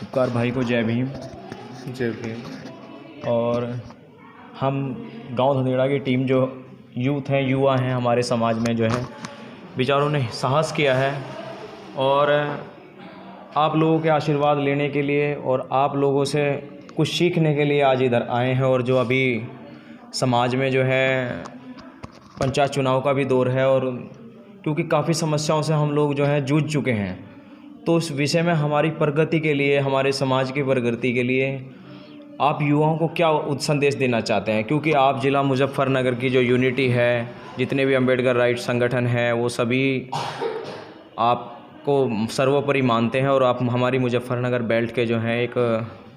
उपकार भाई को जय भीम। जय भीम। और हम गांव धनेड़ा की टीम जो यूथ हैं, युवा हैं हमारे समाज में, जो है बेचारों ने साहस किया है और आप लोगों के आशीर्वाद लेने के लिए और आप लोगों से कुछ सीखने के लिए आज इधर आए हैं। और जो अभी समाज में जो है पंचायत चुनाव का भी दौर है, और क्योंकि काफ़ी समस्याओं से हम लोग जो है जूझ चुके हैं, तो इस विषय में हमारी प्रगति के लिए, हमारे समाज की प्रगति के लिए आप युवाओं को क्या संदेश देना चाहते हैं? क्योंकि आप ज़िला मुजफ्फरनगर की जो यूनिटी है, जितने भी अम्बेडकर राइट्स संगठन हैं, वो सभी आपको सर्वोपरि मानते हैं। और आप हमारी मुजफ्फरनगर बेल्ट के जो हैं एक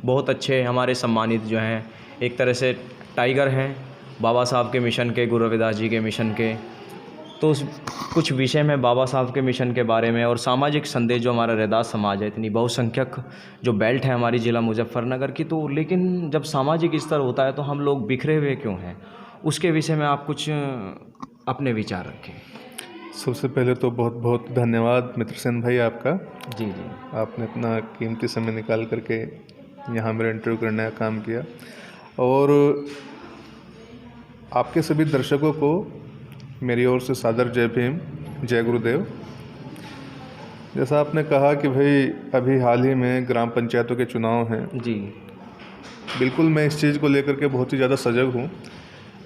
बहुत अच्छे हमारे सम्मानित जो हैं, एक तरह से टाइगर हैं बाबा साहब के मिशन के, गुरु रविदास जी के मिशन के। तो उस कुछ विषय में बाबा साहब के मिशन के बारे में और सामाजिक संदेश, जो हमारा रैदास समाज है, इतनी बहुसंख्यक जो बेल्ट है हमारी ज़िला मुजफ्फरनगर की, तो लेकिन जब सामाजिक स्तर होता है तो हम लोग बिखरे हुए क्यों हैं? उसके विषय में आप कुछ अपने विचार रखें। सबसे पहले तो बहुत बहुत धन्यवाद मित्र सेन भाई आपका। जी जी। आपने अपना कीमती समय निकाल करके यहाँ मेरा इंटरव्यू करने का काम किया, और आपके सभी दर्शकों को मेरी ओर से सादर जय भीम, जय गुरुदेव। जैसा आपने कहा कि भाई अभी हाल ही में ग्राम पंचायतों के चुनाव हैं जी। बिल्कुल, मैं इस चीज़ को लेकर के बहुत ही ज़्यादा सजग हूँ।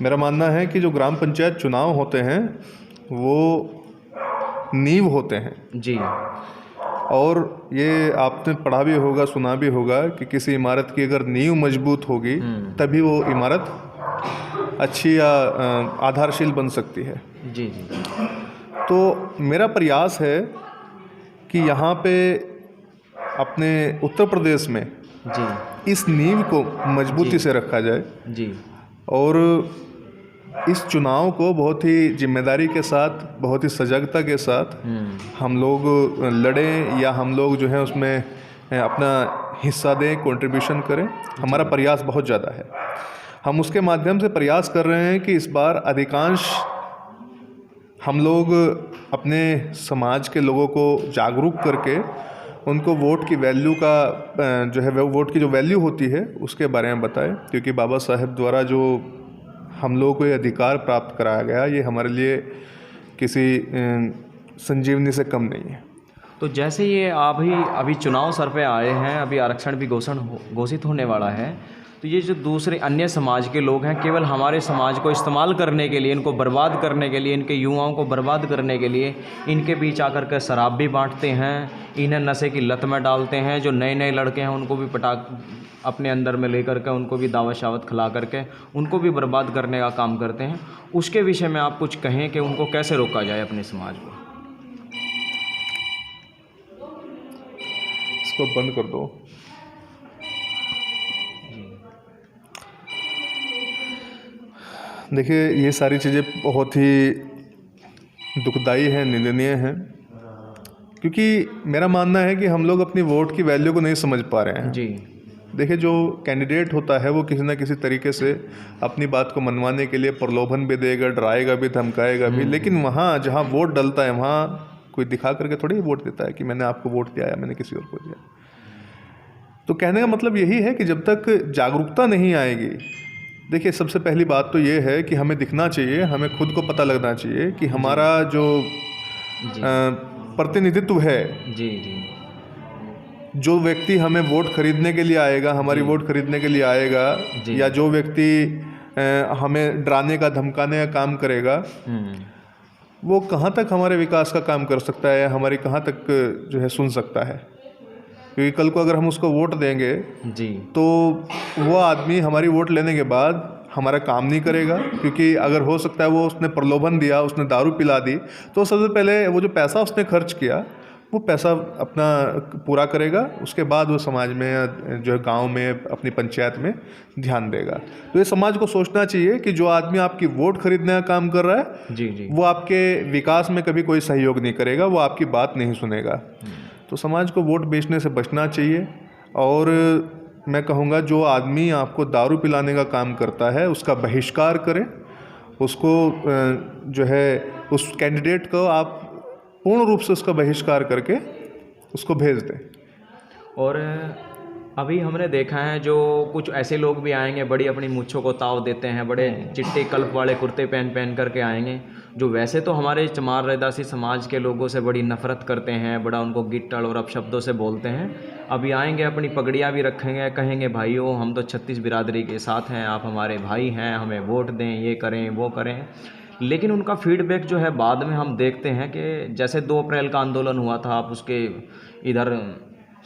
मेरा मानना है कि जो ग्राम पंचायत चुनाव होते हैं वो नींव होते हैं जी। और ये आपने पढ़ा भी होगा, सुना भी होगा कि किसी इमारत की अगर नींव मजबूत होगी तभी वो इमारत अच्छी या आधारशील बन सकती है। जी जी। तो मेरा प्रयास है कि यहाँ पे अपने उत्तर प्रदेश में जी इस नींव को मजबूती से रखा जाए जी। और इस चुनाव को बहुत ही जिम्मेदारी के साथ, बहुत ही सजगता के साथ हम लोग लड़ें, या हम लोग जो है उसमें अपना हिस्सा दें, कंट्रीब्यूशन करें। हमारा प्रयास बहुत ज़्यादा है। हम उसके माध्यम से प्रयास कर रहे हैं कि इस बार अधिकांश हम लोग अपने समाज के लोगों को जागरूक करके उनको वोट की वैल्यू का जो है, वोट की जो वैल्यू होती है उसके बारे में बताएं। क्योंकि बाबा साहब द्वारा जो हम लोगों को ये अधिकार प्राप्त कराया गया, ये हमारे लिए किसी संजीवनी से कम नहीं है। तो जैसे ये अभी चुनाव सर पे आए हैं, अभी आरक्षण भी घोषित होने वाला है, तो ये जो दूसरे अन्य समाज के लोग हैं, केवल हमारे समाज को इस्तेमाल करने के लिए, इनको बर्बाद करने के लिए, इनके युवाओं को बर्बाद करने के लिए इनके बीच आकर के शराब भी बांटते हैं, इन्हें नशे की लत में डालते हैं। जो नए नए लड़के हैं उनको भी पटाख अपने अंदर में लेकर के, उनको भी दावत शावत खिला करके उनको भी बर्बाद करने का काम करते हैं। उसके विषय में आप कुछ कहें कि उनको कैसे रोका जाए अपने समाज को? इसको बंद कर दो। देखिए, ये सारी चीज़ें बहुत ही दुखदाई हैं, निंदनीय हैं, क्योंकि मेरा मानना है कि हम लोग अपनी वोट की वैल्यू को नहीं समझ पा रहे हैं। जी। देखिए, जो कैंडिडेट होता है वो किसी न किसी तरीके से अपनी बात को मनवाने के लिए प्रलोभन भी देगा, डराएगा भी, धमकाएगा भी, लेकिन वहाँ जहाँ वोट डलता है वहाँ कोई दिखा करके थोड़ी वोट देता है कि मैंने आपको वोट दिया या मैंने किसी और को दिया। तो कहने का मतलब यही है कि जब तक जागरूकता नहीं आएगी, देखिए सबसे पहली बात तो ये है कि हमें दिखना चाहिए, हमें खुद को पता लगना चाहिए कि हमारा जो प्रतिनिधित्व है, जी जी, जो व्यक्ति हमें वोट खरीदने के लिए आएगा, हमारी वोट खरीदने के लिए आएगा, या जो व्यक्ति हमें डराने का, धमकाने का काम करेगा, वो कहाँ तक हमारे विकास का काम कर सकता है, हमारी कहाँ तक जो है सुन सकता है। क्योंकि कल को अगर हम उसको वोट देंगे जी, तो वो आदमी हमारी वोट लेने के बाद हमारा काम नहीं करेगा, क्योंकि अगर हो सकता है वो उसने प्रलोभन दिया, उसने दारू पिला दी, तो सबसे पहले वो जो पैसा उसने खर्च किया वो पैसा अपना पूरा करेगा, उसके बाद वो समाज में जो है, गांव में, अपनी पंचायत में ध्यान देगा। तो ये समाज को सोचना चाहिए कि जो आदमी आपकी वोट खरीदने का काम कर रहा है जी जी, वो आपके विकास में कभी कोई सहयोग नहीं करेगा, वो आपकी बात नहीं सुनेगा। तो समाज को वोट बेचने से बचना चाहिए। और मैं कहूँगा, जो आदमी आपको दारू पिलाने का काम करता है उसका बहिष्कार करें, उसको जो है उस कैंडिडेट को आप पूर्ण रूप से उसका बहिष्कार करके उसको भेज दें। और अभी हमने देखा है जो कुछ ऐसे लोग भी आएंगे, बड़ी अपनी मूंछों को ताव देते हैं, बड़े चिट्टे कल्प वाले कुर्ते पहन करके आएंगे, जो वैसे तो हमारे चमार रैदासी समाज के लोगों से बड़ी नफ़रत करते हैं, बड़ा उनको गिट्टल और अपशब्दों से बोलते हैं। अभी आएंगे, अपनी पगड़ियाँ भी रखेंगे, कहेंगे भाइयों हम तो 36 बिरादरी के साथ हैं, आप हमारे भाई हैं, हमें वोट दें, ये करें वो करें। लेकिन उनका फीडबैक जो है बाद में हम देखते हैं कि जैसे 2 अप्रैल का आंदोलन हुआ था, आप उसके इधर